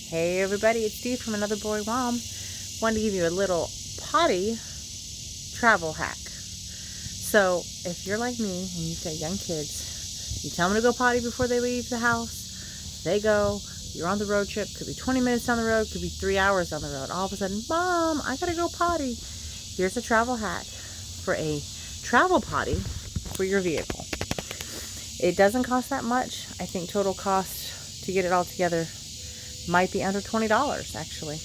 Hey everybody, it's Steve from Another Boy Mom. Wanted to give you a little potty travel hack. So if you're like me and you've got young kids, you tell them to go potty before they leave the house. They go, you're on the road trip, could be 20 minutes down the road, could be 3 hours down the road. All of a sudden, Mom, I gotta go potty. Here's a travel hack for a travel potty for your vehicle. It doesn't cost that much. I think total cost to get it all together might be under $20 actually.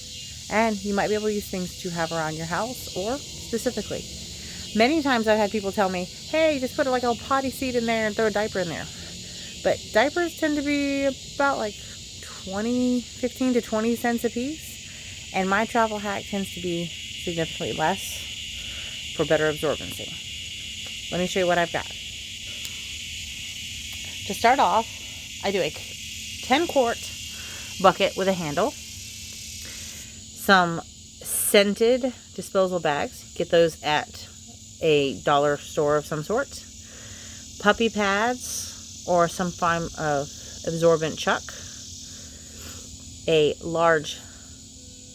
And you might be able to use things you have around your house or specifically. Many times I've had people tell me, hey, just put like a potty seat in there and throw a diaper in there. But diapers tend to be about like 15 to 20 cents a piece. And my travel hack tends to be significantly less for better absorbency. Let me show you what I've got. To start off, I do a 10-quart bucket with a handle, some scented disposable bags, get those at a dollar store of some sort, puppy pads or some form of absorbent chuck, a large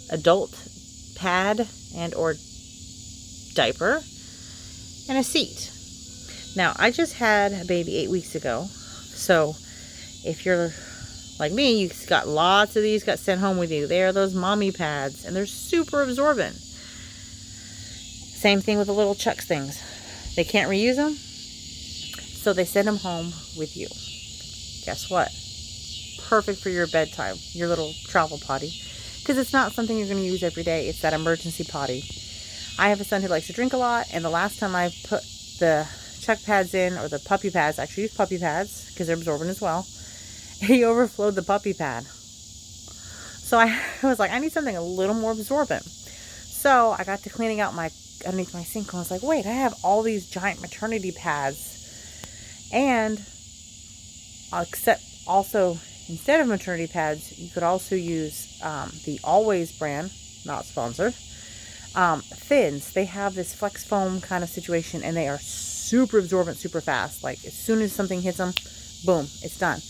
adult pad and or diaper, and a seat. Now I just had a baby 8 weeks ago, so if you're like me, you got lots of these got sent home with you. They are those mommy pads, and they're super absorbent. Same thing with the little chucks things. They can't reuse them, so they send them home with you. Guess what? Perfect for your bedtime, your little travel potty, because it's not something you're going to use every day. It's that emergency potty. I have a son who likes to drink a lot, and the last time I put the chuck pads in, or the puppy pads, I actually use puppy pads because they're absorbent as well, he overflowed the puppy pad. So I was like, I need something a little more absorbent. So I got to cleaning out underneath my sink, and I was like, wait, I have all these giant maternity pads. And except also, instead of maternity pads, you could also use the Always brand, not sponsored, Thins. They have this flex foam kind of situation, and they are super absorbent, super fast. Like as soon as something hits them, boom, it's done.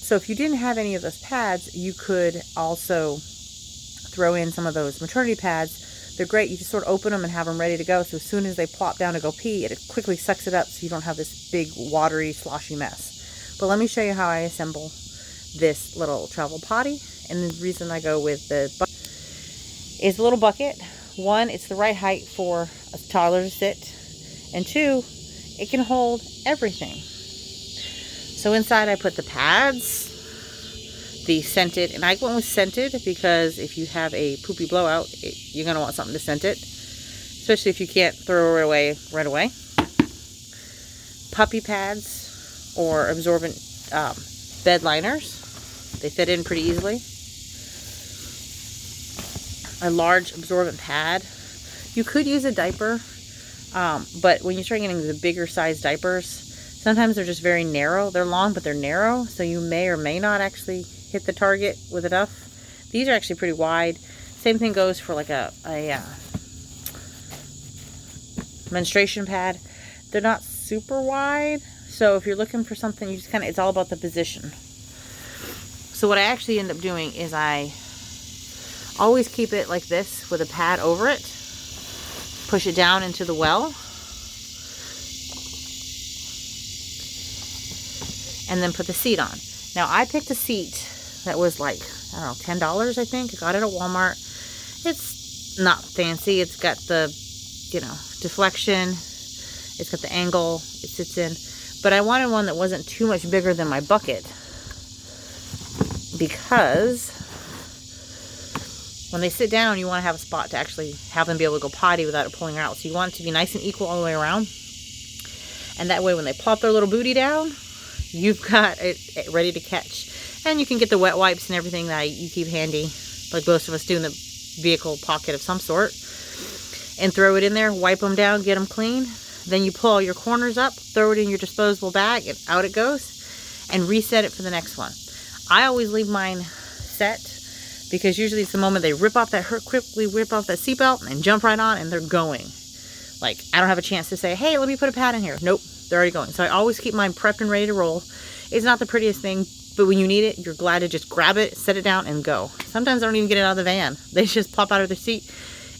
So if you didn't have any of those pads, you could also throw in some of those maternity pads. They're great. You just sort of open them and have them ready to go. So as soon as they plop down to go pee, it quickly sucks it up so you don't have this big watery, sloshy mess. But let me show you how I assemble this little travel potty. And the reason I go with the bucket is a little bucket. One, it's the right height for a toddler to sit. And two, it can hold everything. So inside I put the pads, the scented, and I went with scented because if you have a poopy blowout, you're going to want something to scent it, especially if you can't throw it away right away. Puppy pads or absorbent bed liners. They fit in pretty easily. A large absorbent pad. You could use a diaper, but when you start getting the bigger size diapers, sometimes they're just very narrow. They're long, but they're narrow, so you may or may not actually hit the target with enough. These are actually pretty wide. Same thing goes for like a menstruation pad. They're not super wide, so if you're looking for something, you just kind of, it's all about the position. So what I actually end up doing is I always keep it like this with a pad over it, push it down into the well, and then put the seat on. Now I picked a seat that was like, I don't know, $10 I think. I got it at Walmart. It's not fancy. It's got the, deflection. It's got the angle it sits in. But I wanted one that wasn't too much bigger than my bucket, because when they sit down, you want to have a spot to actually have them be able to go potty without it pulling out. So you want it to be nice and equal all the way around. And that way when they plop their little booty down, you've got it ready to catch. And you can get the wet wipes and everything that you keep handy, like most of us do, in the vehicle pocket of some sort, and throw it in there, wipe them down, get them clean. Then you pull all your corners up, throw it in your disposable bag, and out it goes, and reset it for the next one. I always leave mine set, because usually it's the moment they quickly whip off that seatbelt and jump right on, and they're going. Like, I don't have a chance to say, hey, let me put a pad in here. Nope, they're already going. So I always keep mine prepped and ready to roll. It's not the prettiest thing, But when you need it, you're glad to just grab it, set it down, and go. Sometimes I don't even get it out of the van. They just pop out of the seat,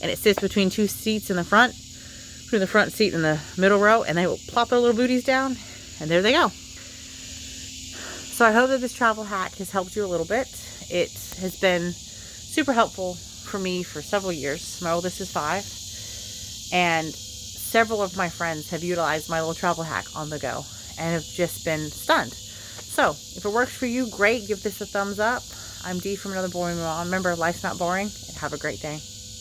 and it sits between two seats in the front, between the front seat and the middle row, and they will plop their little booties down, and there they go. So I hope that this travel hack has helped you a little bit. It has been super helpful for me for several years. My oldest is 5, and several of my friends have utilized my little travel hack on the go and have just been stunned. So if it works for you, great. Give this a thumbs up. I'm Dee from Another Boring Mom. Remember, life's not boring, and have a great day.